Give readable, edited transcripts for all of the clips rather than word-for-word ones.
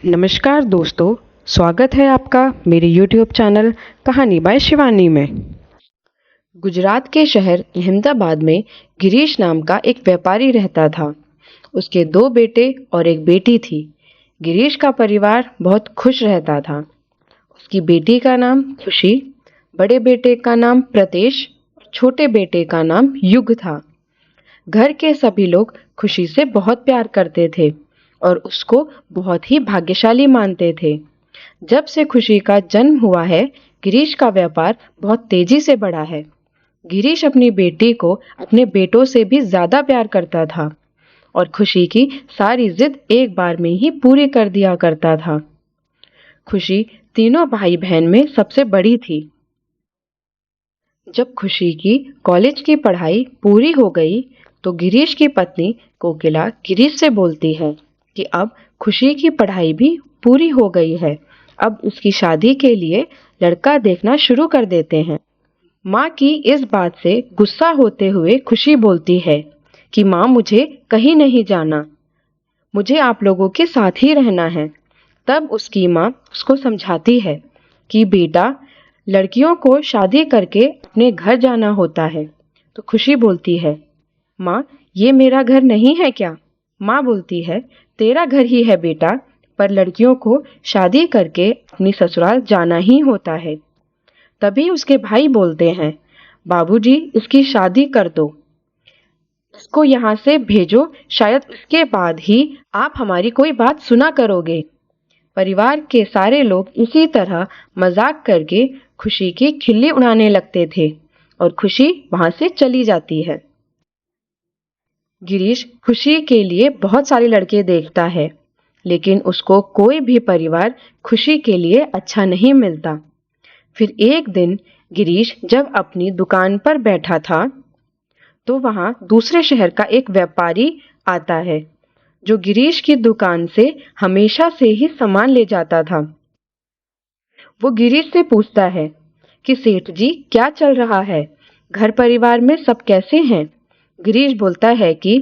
नमस्कार दोस्तों, स्वागत है आपका मेरे YouTube चैनल कहानी बाय शिवानी में। गुजरात के शहर अहमदाबाद में गिरीश नाम का एक व्यापारी रहता था। उसके 2 बेटे और एक बेटी थी। गिरीश का परिवार बहुत खुश रहता था। उसकी बेटी का नाम खुशी, बड़े बेटे का नाम प्रतेश, छोटे बेटे का नाम युग था। घर के सभी लोग खुशी से बहुत प्यार करते थे और उसको बहुत ही भाग्यशाली मानते थे। जब से खुशी का जन्म हुआ है, गिरीश का व्यापार बहुत तेजी से बढ़ा है। गिरीश अपनी बेटी को अपने बेटों से भी ज्यादा प्यार करता था और खुशी की सारी जिद एक बार में ही पूरी कर दिया करता था। खुशी तीनों भाई बहन में सबसे बड़ी थी। जब खुशी की कॉलेज की पढ़ाई पूरी हो गई, तो गिरीश की पत्नी कोकिला गिरीश से बोलती है कि अब खुशी की पढ़ाई भी पूरी हो गई है, अब उसकी शादी के लिए लड़का देखना शुरू कर देते हैं। माँ की इस बात से गुस्सा होते हुए खुशी बोलती है कि माँ, मुझे कहीं नहीं जाना, मुझे आप लोगों के साथ ही रहना है। तब उसकी माँ उसको समझाती है कि बेटा, लड़कियों को शादी करके अपने घर जाना होता है। तो खुशी बोलती है, माँ, ये मेरा घर नहीं है क्या? माँ बोलती है, तेरा घर ही है बेटा, पर लड़कियों को शादी करके अपनी ससुराल जाना ही होता है। तभी उसके भाई बोलते हैं, बाबूजी, इसकी शादी कर दो, इसको यहाँ से भेजो, शायद उसके बाद ही आप हमारी कोई बात सुना करोगे। परिवार के सारे लोग इसी तरह मजाक करके खुशी की खिल्ली उड़ाने लगते थे और खुशी वहां से चली जाती है। गिरीश खुशी के लिए बहुत सारे लड़के देखता है, लेकिन उसको कोई भी परिवार खुशी के लिए अच्छा नहीं मिलता। फिर एक दिन गिरीश जब अपनी दुकान पर बैठा था, तो वहां दूसरे शहर का एक व्यापारी आता है, जो गिरीश की दुकान से हमेशा से ही सामान ले जाता था। वो गिरीश से पूछता है कि सेठ जी, क्या चल रहा है? घर परिवार में सब कैसे हैं? गिरीश बोलता है कि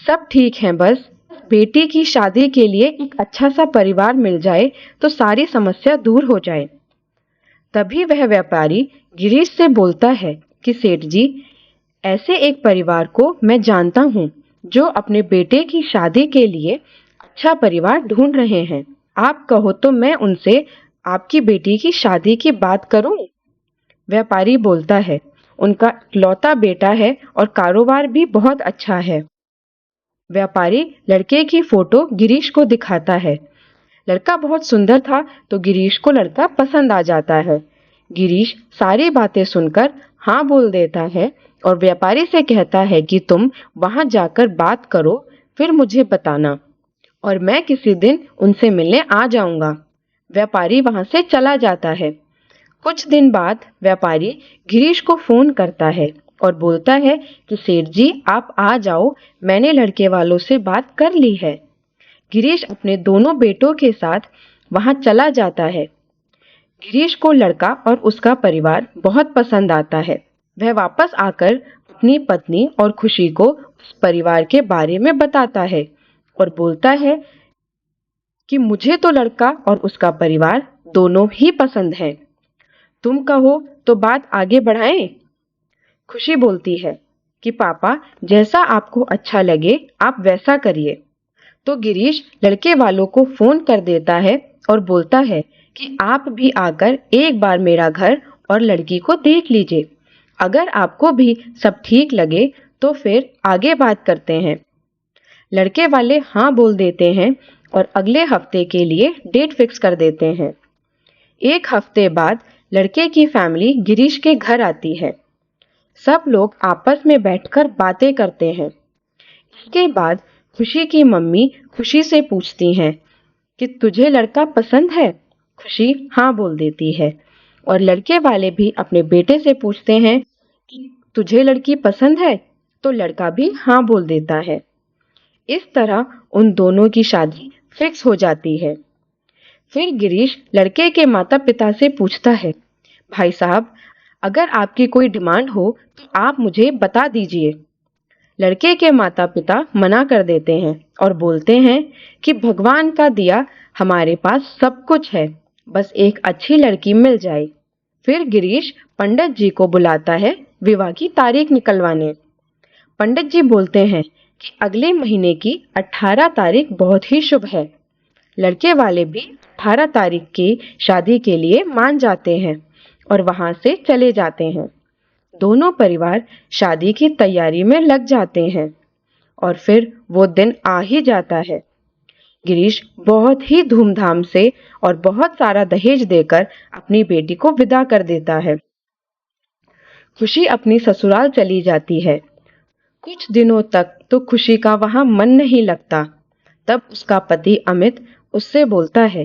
सब ठीक है, बस बेटी की शादी के लिए एक अच्छा सा परिवार मिल जाए तो सारी समस्या दूर हो जाए। तभी वह व्यापारी गिरीश से बोलता है कि सेठ जी, ऐसे एक परिवार को मैं जानता हूँ जो अपने बेटे की शादी के लिए अच्छा परिवार ढूंढ रहे हैं। आप कहो तो मैं उनसे आपकी बेटी की शादी की बात करूं? व्यापारी बोलता है, उनका इकलौता बेटा है और कारोबार भी बहुत अच्छा है। व्यापारी लड़के की फोटो गिरीश को दिखाता है। लड़का बहुत सुंदर था, तो गिरीश को लड़का पसंद आ जाता है। गिरीश सारी बातें सुनकर हाँ बोल देता है और व्यापारी से कहता है कि तुम वहां जाकर बात करो, फिर मुझे बताना और मैं किसी दिन उनसे मिलने आ जाऊंगा। व्यापारी वहां से चला जाता है। कुछ दिन बाद व्यापारी गिरीश को फोन करता है और बोलता है कि सेठ जी, आप आ जाओ, मैंने लड़के वालों से बात कर ली है। गिरीश अपने दोनों बेटों के साथ वहां चला जाता है। गिरीश को लड़का और उसका परिवार बहुत पसंद आता है। वह वापस आकर अपनी पत्नी और खुशी को उस परिवार के बारे में बताता है और बोलता है कि मुझे तो लड़का और उसका परिवार दोनों ही पसंद है। तुम कहो तो बात आगे बढ़ाएं? खुशी बोलती है कि पापा, जैसा आपको अच्छा लगे आप वैसा करिए। तो गिरीश लड़के वालों को फोन कर देता है और बोलता है कि आप भी आकर एक बार मेरा घर और लड़की को देख लीजिए। अगर आपको भी सब ठीक लगे तो फिर आगे बात करते हैं। लड़के वाले हाँ बोल देते हैं और अगले हफ्ते के लिए डेट फिक्स कर देते हैं। एक हफ्ते बाद लड़के की फैमिली गिरीश के घर आती है। सब लोग आपस में बैठकर बातें करते हैं। इसके बाद खुशी की मम्मी खुशी से पूछती हैं कि तुझे लड़का पसंद है? खुशी हाँ बोल देती है और लड़के वाले भी अपने बेटे से पूछते हैं कि तुझे लड़की पसंद है? तो लड़का भी हाँ बोल देता है। इस तरह उन दोनों की शादी फिक्स हो जाती है। फिर गिरीश लड़के के माता पिता से पूछता है, भाई साहब, अगर आपकी कोई डिमांड हो तो आप मुझे बता दीजिए। लड़के के माता पिता मना कर देते हैं और बोलते हैं कि भगवान का दिया हमारे पास सब कुछ है, बस एक अच्छी लड़की मिल जाए। फिर गिरीश पंडित जी को बुलाता है विवाह की तारीख निकलवाने। पंडित जी बोलते हैं कि अगले महीने की 18 तारीख बहुत ही शुभ है। लड़के वाले भी 18 तारीख की शादी के लिए मान जाते हैं और वहां से चले जाते हैं। दोनों परिवार शादी की तैयारी में लग जाते हैं और फिर वो दिन आ ही जाता है। गिरीश बहुत ही धूमधाम से और बहुत सारा दहेज देकर अपनी बेटी को विदा कर देता है। खुशी अपनी ससुराल चली जाती है। कुछ दिनों तक तो खुशी का वहां मन नहीं लगता। तब उसका पति अमित उससे बोलता है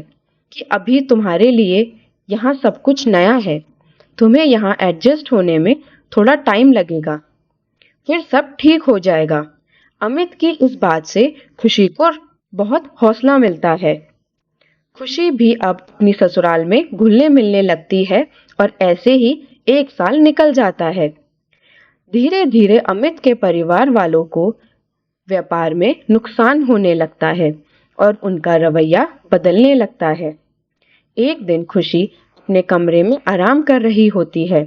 कि अभी तुम्हारे लिए यहाँ सब कुछ नया है, तुम्हें यहाँ एडजस्ट होने में थोड़ा टाइम लगेगा, फिर सब ठीक हो जाएगा। अमित की इस बात से खुशी को बहुत हौसला मिलता है। खुशी भी अब अपनी ससुराल में घुलने मिलने लगती है और ऐसे ही 1 साल निकल जाता है। धीरे धीरे अमित के परिवार वालों को व्यापार में नुकसान होने लगता है और उनका रवैया बदलने लगता है। एक दिन खुशी अपने कमरे में आराम कर रही होती है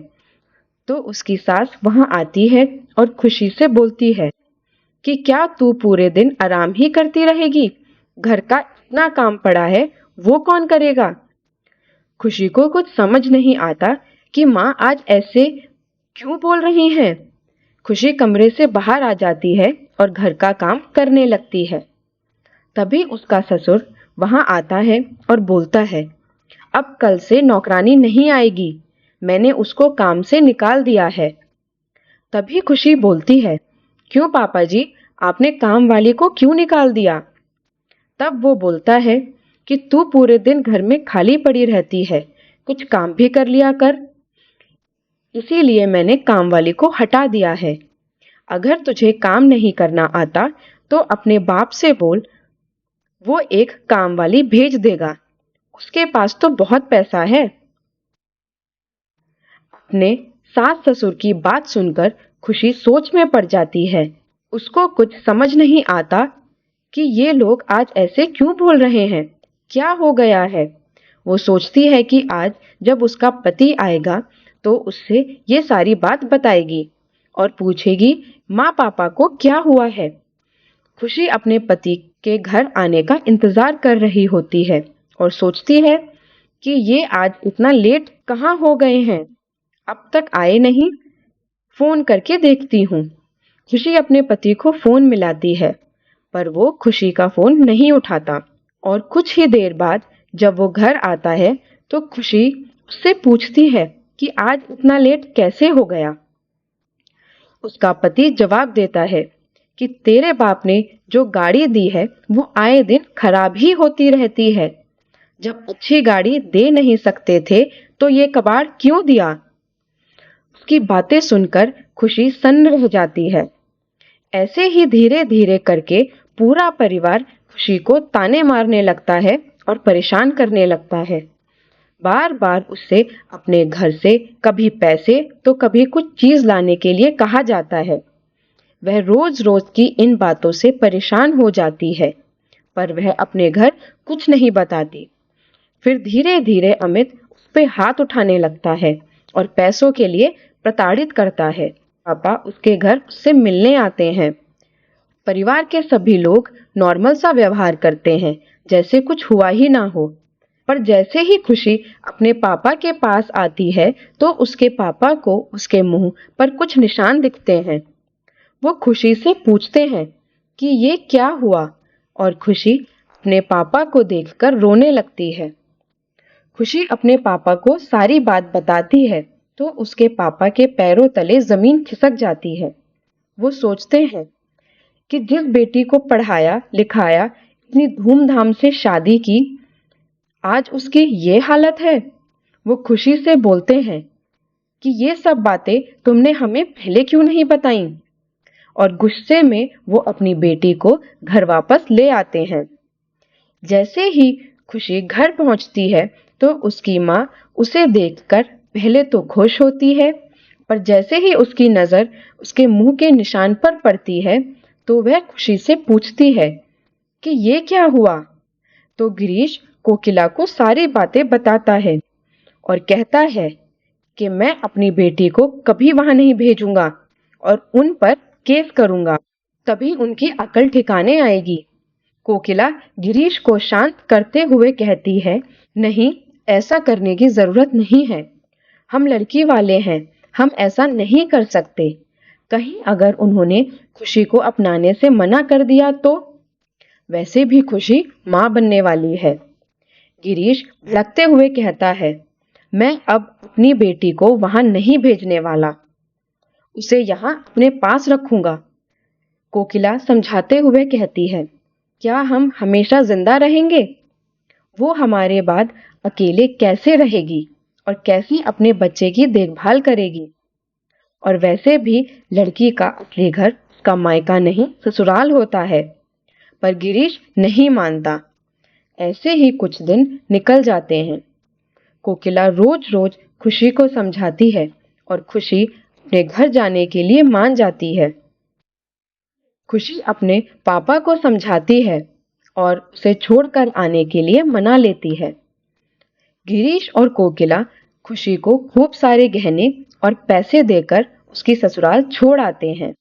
तो उसकी सास वहां आती है और खुशी से बोलती है कि क्या तू पूरे दिन आराम ही करती रहेगी? घर का इतना काम पड़ा है, वो कौन करेगा? खुशी को कुछ समझ नहीं आता कि माँ आज ऐसे क्यों बोल रही हैं। खुशी कमरे से बाहर आ जाती है और घर का काम करने लगती है। तभी उसका ससुर वहां आता है और बोलता है, अब कल से नौकरानी नहीं आएगी, मैंने उसको काम से निकाल दिया है। तभी खुशी बोलती है, क्यों पापा जी, आपने काम वाली को क्यों निकाल दिया? तब वो बोलता है कि तू पूरे दिन घर में खाली पड़ी रहती है, कुछ काम भी कर लिया कर, इसीलिए मैंने काम वाली को हटा दिया है। अगर तुझे काम नहीं करना आता तो अपने बाप से बोल, वो एक काम वाली भेज देगा, उसके पास तो बहुत पैसा है। अपने सास ससुर की बात सुनकर खुशी सोच में पड़ जाती है। उसको कुछ समझ नहीं आता कि ये लोग आज ऐसे क्यों बोल रहे हैं, क्या हो गया है। वो सोचती है कि आज जब उसका पति आएगा तो उससे ये सारी बात बताएगी और पूछेगी माँ पापा को क्या हुआ है। खुशी अपने पति के घर आने का इंतजार कर रही होती है और सोचती है कि ये आज इतना लेट कहाँ हो गए हैं, अब तक आए नहीं, फोन करके देखती हूँ। खुशी अपने पति को फोन मिलाती है पर वो खुशी का फोन नहीं उठाता और कुछ ही देर बाद जब वो घर आता है तो खुशी उससे पूछती है कि आज इतना लेट कैसे हो गया। उसका पति जवाब देता है कि तेरे बाप ने जो गाड़ी दी है वो आए दिन खराब ही होती रहती है, जब अच्छी गाड़ी दे नहीं सकते थे तो ये कबाड़ क्यों दिया। उसकी बातें सुनकर खुशी सन्न रह जाती है। ऐसे ही धीरे धीरे करके पूरा परिवार खुशी को ताने मारने लगता है और परेशान करने लगता है। बार बार उससे अपने घर से कभी पैसे तो कभी कुछ चीज लाने के लिए कहा जाता है। वह रोज रोज की इन बातों से परेशान हो जाती है पर वह अपने घर कुछ नहीं बताती। फिर धीरे धीरे अमित उस पे हाथ उठाने लगता है और पैसों के लिए प्रताड़ित करता है। पापा उसके घर उससे मिलने आते हैं। परिवार के सभी लोग नॉर्मल सा व्यवहार करते हैं जैसे कुछ हुआ ही ना हो, पर जैसे ही खुशी अपने पापा के पास आती है तो उसके पापा को उसके मुंह पर कुछ निशान दिखते हैं। वो खुशी से पूछते हैं कि ये क्या हुआ और खुशी अपने पापा को देखकर रोने लगती है। खुशी अपने पापा को सारी बात बताती है तो उसके पापा के पैरों तले जमीन खिसक जाती है। वो सोचते हैं कि जिस बेटी को पढ़ाया लिखाया, इतनी धूमधाम से शादी की, आज उसकी ये हालत है। वो खुशी से बोलते हैं कि ये सब बातें तुमने हमें पहले क्यों नहीं बताई, और गुस्से में वो अपनी बेटी को घर वापस ले आते हैं। जैसे ही खुशी घर पहुंचती है तो उसकी माँ उसे देखकर पहले तो खुश होती है, पर जैसे ही उसकी नजर उसके मुंह के निशान पर पड़ती है तो वह खुशी से पूछती है कि ये क्या हुआ। तो गिरीश कोकिला को सारी बातें बताता है और कहता है कि मैं अपनी बेटी को कभी वहां नहीं भेजूंगा और उन पर केस करूंगा, तभी उनकी अकल ठिकाने आएगी। कोकिला गिरीश को शांत करते हुए कहती है, नहीं, ऐसा करने की जरूरत नहीं है। हम लड़की वाले हैं, हम ऐसा नहीं कर सकते। कहीं अगर उन्होंने खुशी को अपनाने से मना कर दिया तो? वैसे भी खुशी माँ बनने वाली है। गिरीश भड़कते हुए कहता है, मैं अब अपनी बेटी को वहां नहीं भेजने वाला, उसे यहाँ अपने पास रखूंगा। कोकिला समझाते हुए कहती है, क्या हम हमेशा जिंदा रहेंगे? वो हमारे बाद अकेले कैसे रहेगी और कैसे अपने बच्चे की देखभाल करेगी? और वैसे भी लड़की का असली घर उसका मायका नहीं ससुराल होता है। पर गिरीश नहीं मानता। ऐसे ही कुछ दिन निकल जाते हैं। कोकिला रोज रोज खुशी को समझाती है और खुशी अपने घर जाने के लिए मान जाती है। खुशी अपने पापा को समझाती है और उसे छोड़कर आने के लिए मना लेती है। गिरीश और कोकिला खुशी को खूब सारे गहने और पैसे देकर उसकी ससुराल छोड़ आते हैं।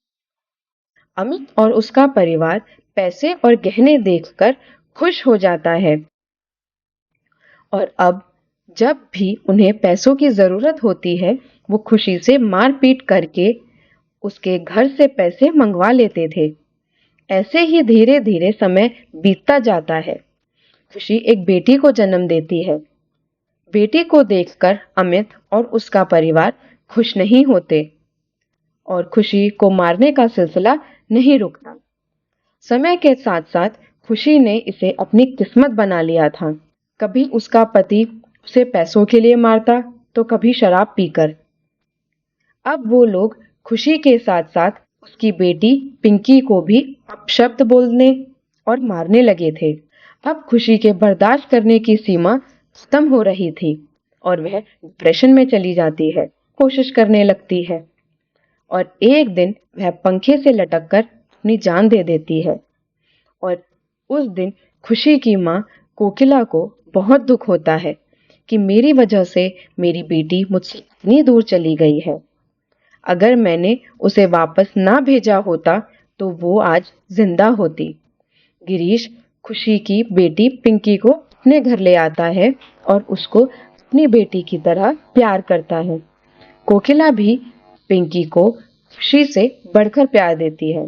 अमित और उसका परिवार पैसे और गहने देखकर खुश हो जाता है और अब जब भी उन्हें पैसों की जरूरत होती है, वो खुशी से मारपीट करके उसके घर से पैसे मंगवा लेते थे। ऐसे ही धीरे धीरे समय बीतता जाता है। खुशी एक बेटी को जन्म देती है। बेटी को देखकर अमित और उसका परिवार खुश नहीं होते और खुशी को मारने का सिलसिला नहीं रुकता। समय के साथ साथ खुशी ने इसे अपनी किस्मत बना लिया था। कभी उसका पति उसे पैसों के लिए मारता तो कभी शराब पीकर। अब वो लोग खुशी के साथ साथ उसकी बेटी पिंकी को भी अपशब्द बोलने और मारने लगे थे। अब खुशी के बर्दाश्त करने की सीमा खत्म हो रही थी और वह डिप्रेशन में चली जाती है, कोशिश करने लगती है और एक दिन वह पंखे से लटककर अपनी जान दे देती है। और उस दिन खुशी की माँ कोकिला को बहुत दुख होता है कि मेरी वजह से मेरी बेटी मुझसे इतनी दूर चली गई है। अगर मैंने उसे वापस ना भेजा होता तो वो आज जिंदा होती। गिरीश खुशी की बेटी पिंकी को अपने घर ले आता है और उसको अपनी बेटी की तरह प्यार करता है। कोकिला भी पिंकी को खुशी से बढ़कर प्यार देती है।